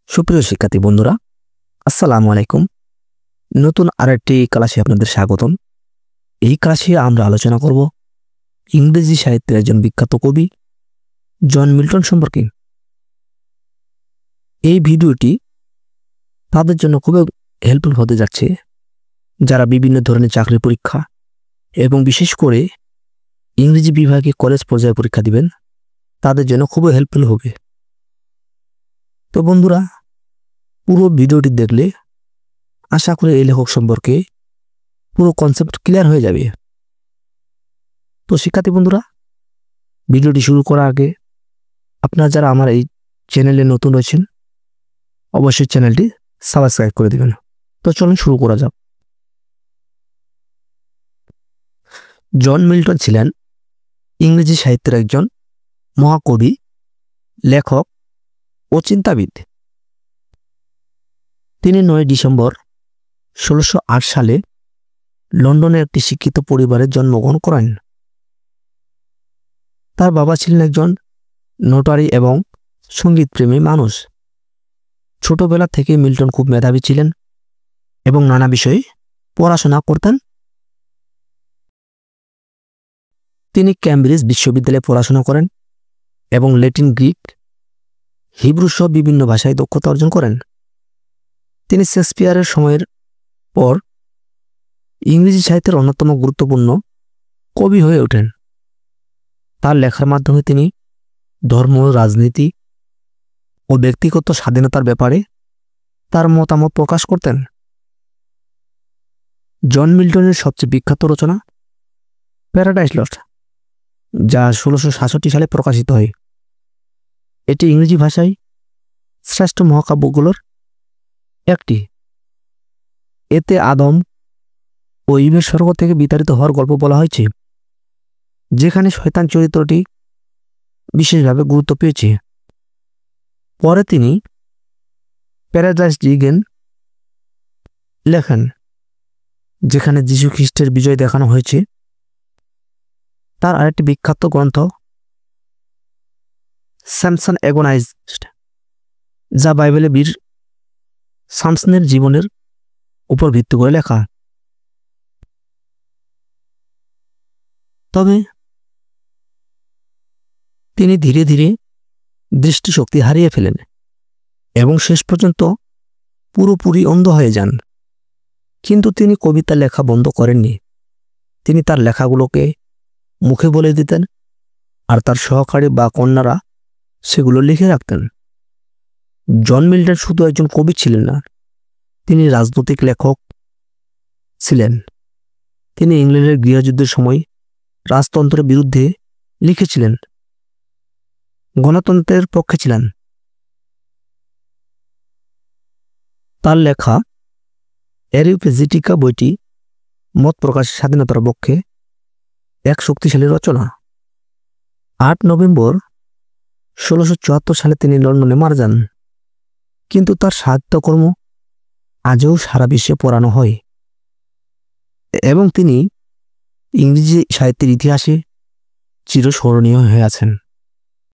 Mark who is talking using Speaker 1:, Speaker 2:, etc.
Speaker 1: সুপ্রিয় শিক্ষার্থী বন্ধুরা, আসসালামু আলাইকুম। নতুন আরেকটি ক্লাসে আপনাদের স্বাগতম। এই ক্লাসে আমরা আলোচনা করব ইংরেজি সাহিত্যের একজন বিখ্যাত কবি জন মিল্টন সম্পর্কে। এই ভিডিওটি তাদের জন্য খুবই হেল্পফুল হতে যাচ্ছে যারা বিভিন্ন ধরনের চাকরি পরীক্ষা এবং বিশেষ করে ইংরেজি বিভাগে কলেজ পর্যায়ে পরীক্ষা দিবেন, তাদের জন্য খুবই হেল্পফুল হবে। তো বন্ধুরা, পুরো ভিডিওটি দেখলে আশা করি এই লেখক সম্পর্কে পুরো কনসেপ্ট ক্লিয়ার হয়ে যাবে। তো শিক্ষার্থী বন্ধুরা, ভিডিওটি শুরু করার আগে আপনারা যারা আমার এই চ্যানেলে নতুন রয়েছেন অবশ্যই চ্যানেলটি সাবস্ক্রাইব করে দেবেন। তো চলুন শুরু করা যাক। জন মিল্টন ছিলেন ইংরেজি সাহিত্যের একজন মহাকবি, লেখক ও চিন্তাবিদ। তিনি 9 ডিসেম্বর 1608 সালে লন্ডনের একটি শিক্ষিত পরিবারে জন্মগ্রহণ করেন। তার বাবা ছিলেন একজন নোটারি এবং সঙ্গীতপ্রেমী মানুষ। ছোটবেলা থেকে মিল্টন খুব মেধাবী ছিলেন এবং নানা বিষয়ে পড়াশোনা করতেন। তিনি ক্যামব্রিজ বিশ্ববিদ্যালয়ে পড়াশোনা করেন এবং ল্যাটিন, গ্রিক, হিব্রু সহ বিভিন্ন ভাষায় দক্ষতা অর্জন করেন। তিনি শেক্সপিয়ারের সময়ের পর ইংরেজি সাহিত্যের অন্যতম গুরুত্বপূর্ণ কবি হয়ে ওঠেন। তার লেখার মাধ্যমে তিনি ধর্ম, রাজনীতি ও ব্যক্তিগত স্বাধীনতার ব্যাপারে তার মতামত প্রকাশ করতেন। জন মিল্টনের সবচেয়ে বিখ্যাত রচনা প্যারাডাইস লস্ট, যা 1666 সালে প্রকাশিত হয়। এটি ইংরেজি ভাষায় শ্রেষ্ঠ মহাকাব্যগুলোর একটি। এতে আদম ও ইভের স্বর্গ থেকে বিতাড়িত হওয়ার গল্প বলা হয়েছে, যেখানে শয়তান চরিত্রটি বিশেষভাবে গুরুত্ব পেয়েছে। পরে তিনি প্যারাডাইস ডিগেন লেখেন, যেখানে যীশু খ্রিস্টের বিজয় দেখানো হয়েছে। তার আরেকটি বিখ্যাত গ্রন্থ স্যামসন অ্যাগোনাইজড, যা বাইবেলে বীর শামসনের জীবনের উপর ভিত্তি করে লেখা। তবে তিনি ধীরে ধীরে দৃষ্টিশক্তি হারিয়ে ফেলেন এবং শেষ পর্যন্ত পুরোপুরি অন্ধ হয়ে যান। কিন্তু তিনি কবিতা লেখা বন্ধ করেননি। তিনি তার লেখাগুলোকে মুখে বলে দিতেন আর তার সহকারী বা কন্যারা সেগুলো লিখে রাখতেন। জন মিল্টন শুধু একজন কবি ছিলেন না, তিনি রাজনৈতিক লেখক ছিলেন। তিনি ইংল্যান্ডের গৃহযুদ্ধের সময় রাজতন্ত্রের বিরুদ্ধে লিখেছিলেন, গণতন্ত্রের পক্ষে ছিলেন। তার লেখা অ্যারিওপেজিটিকা বইটি মত প্রকাশের স্বাধীনতার পক্ষে এক শক্তিশালী রচনা। 8 নভেম্বর 1674 সালে তিনি লন্ডনে মারা যান, কিন্তু তার সাহিত্যকর্ম আজও সারা বিশ্বে পড়ানো হয় এবং তিনি ইংরেজি সাহিত্যের ইতিহাসে চিরস্মরণীয় হয়ে আছেন।